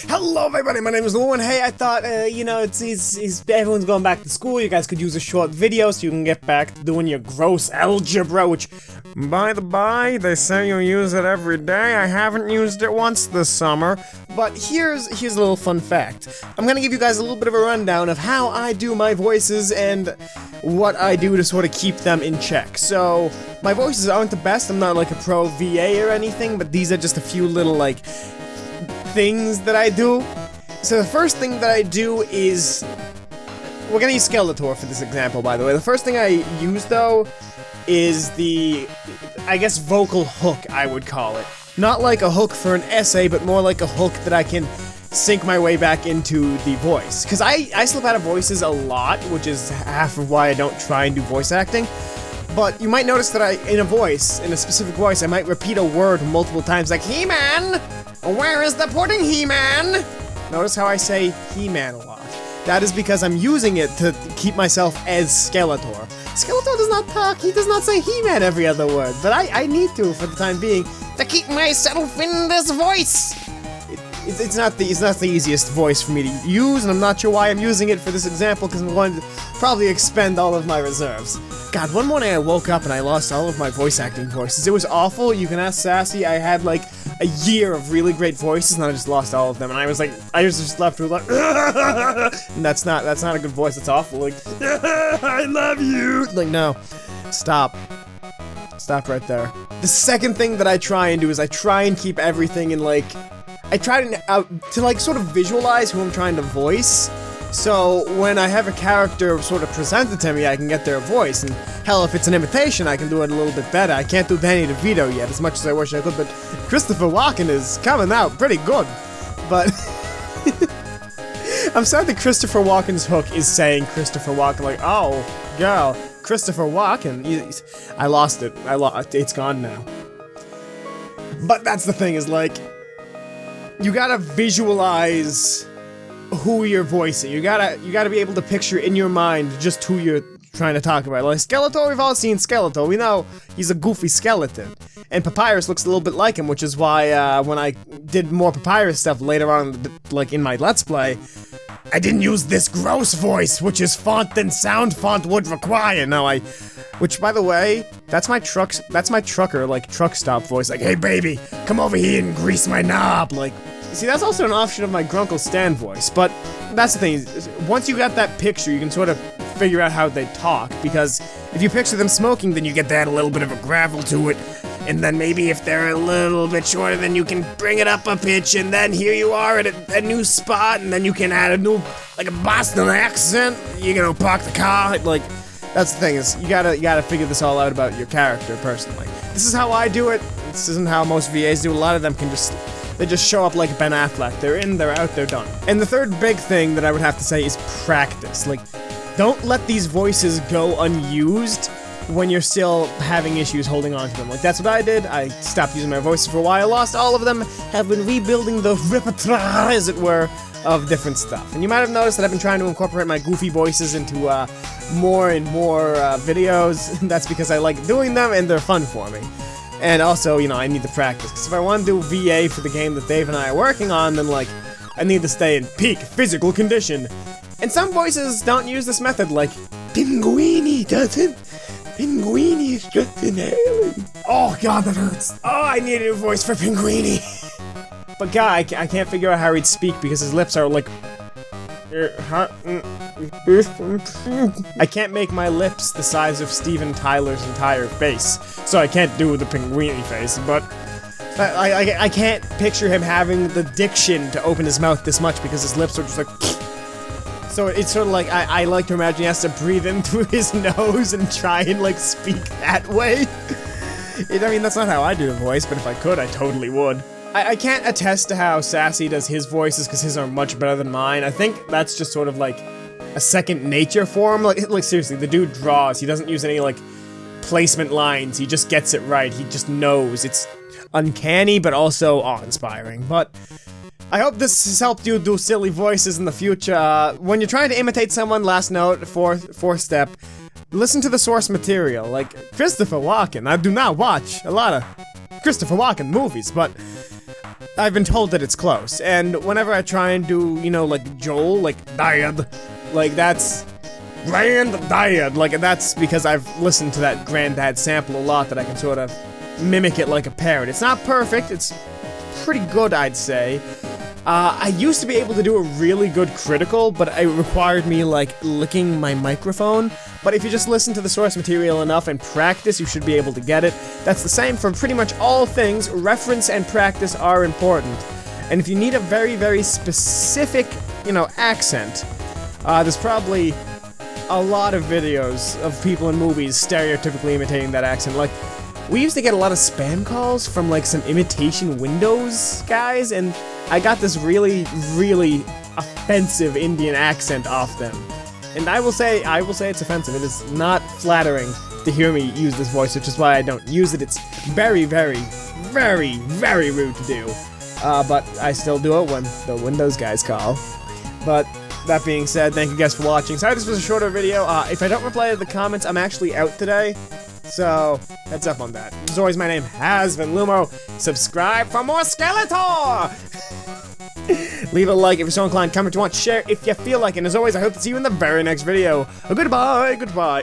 Hello everybody, my name is Lumo, and hey, I thought, everyone's going back to school, you guys could use a short video so you can get back to doing your gross algebra, which, by the by, they say you use it every day. I haven't used it once this summer, but here's a little fun fact. I'm gonna give you guys a little bit of a rundown of how I do my voices and what I do to sort of keep them in check. So, my voices aren't the best, I'm not like a pro VA or anything, but these are just a few little, things that I do. So the first thing that I do is... We're gonna use Skeletor for this example, by the way. The first thing I use, though, is the... I guess vocal hook, I would call it. Not like a hook for an essay, but more like a hook that I can sink my way back into the voice. Because I slip out of voices a lot, which is half of why I don't try and do voice acting. But you might notice that in a specific voice, I might repeat a word multiple times, like, He-Man! Where is the pudding, He-Man? Notice how I say He-Man a lot. That is because I'm using it to keep myself as Skeletor. Skeletor does not talk, he does not say He-Man every other word, but I need to, for the time being, to keep myself in this voice! It's not the easiest voice for me to use, and I'm not sure why I'm using it for this example, because I'm going to probably expend all of my reserves. God, one morning I woke up and I lost all of my voice acting voices. It was awful. You can ask Sassy. I had like a year of really great voices, and I just lost all of them. And I was just left with like, and that's not a good voice. It's awful. Like, I love you. Like, no, stop right there. The second thing that I try and do is I try and keep everything in I try to sort of visualize who I'm trying to voice. So when I have a character sort of presented to me, I can get their voice, and hell, if it's an imitation, I can do it a little bit better. I can't do Danny DeVito yet, as much as I wish I could, but Christopher Walken is coming out pretty good. But I'm sad that Christopher Walken's hook is saying Christopher Walken, like, oh, girl, Christopher Walken. I lost it. It's gone now. But that's the thing, is you gotta visualize who you're voicing. You gotta be able to picture in your mind just who you're trying to talk about. Like Skeletor, we've all seen Skeletor. We know he's a goofy skeleton. And Papyrus looks a little bit like him, which is why when I did more Papyrus stuff later on, in my Let's Play, I didn't use this gross voice, which is font and sound font would require. No, which, by the way, that's my trucker, truck stop voice. Like, hey baby, come over here and grease my knob. See, that's also an option of my Grunkle Stan voice, but that's the thing, is once you got that picture, you can sort of figure out how they talk, because if you picture them smoking, then you get that a little bit of a gravel to it, and then maybe if they're a little bit shorter, then you can bring it up a pitch, and then here you are at a new spot, and then you can add a new, a Boston accent, you're gonna park the car, that's the thing, is you gotta figure this all out about your character, personally. This is how I do it, this isn't how most VAs do. A lot of them can they just show up like Ben Affleck. They're in, they're out, they're done. And the third big thing that I would have to say is practice. Don't let these voices go unused when you're still having issues holding on to them. That's what I did. I stopped using my voices for a while, lost all of them, have been rebuilding the repertoire, as it were, of different stuff. And you might have noticed that I've been trying to incorporate my goofy voices into more and more videos. That's because I like doing them and they're fun for me. And also, I need to practice, because if I want to do VA for the game that Dave and I are working on, then, I need to stay in peak physical condition. And some voices don't use this method, like, Pinguini doesn't. Pinguini is just an alien. Oh, God, that hurts. Oh, I need a new voice for Pinguini. But, God, I can't figure out how he'd speak, because his lips are, I can't make my lips the size of Steven Tyler's entire face, so I can't do the Pinguini face, but I can't picture him having the diction to open his mouth this much because his lips are just so it's sort of I like to imagine he has to breathe in through his nose and try and speak that way. I mean, that's not how I do the voice, but if I could, I totally would. I can't attest to how Sassy does his voices, because his are much better than mine. I think that's just sort of a second nature for him. Seriously, the dude draws. He doesn't use any, placement lines. He just gets it right. He just knows. It's uncanny, but also awe-inspiring. But I hope this has helped you do silly voices in the future. When you're trying to imitate someone, last note, fourth step, listen to the source material. Christopher Walken. I do not watch a lot of Christopher Walken movies, but I've been told that it's close, and whenever I try and do, you know, like Joel, like Dad, like that's Granddad, like that's because I've listened to that Granddad sample a lot that I can sort of mimic it like a parrot. It's not perfect, it's pretty good, I'd say. I used to be able to do a really good critical, but it required me, like, licking my microphone. But if you just listen to the source material enough and practice, you should be able to get it. That's the same for pretty much all things. Reference and practice are important. And if you need a very, very specific, you know, accent, there's probably a lot of videos of people in movies stereotypically imitating that accent. Like, we used to get a lot of spam calls from, like, some imitation Windows guys, and I got this really, really offensive Indian accent off them. And I will say it's offensive. It is not flattering to hear me use this voice, which is why I don't use it. It's very, very, very, very rude to do. But I still do it when the Windows guys call. But that being said, thank you guys for watching. Sorry this was a shorter video. If I don't reply to the comments, I'm actually out today. So, heads up on that. As always, my name has been Lumo. Subscribe for more Skeletor! Leave a like if you're so inclined, comment you want, share if you feel like it, and as always, I hope to see you in the very next video. Goodbye, goodbye.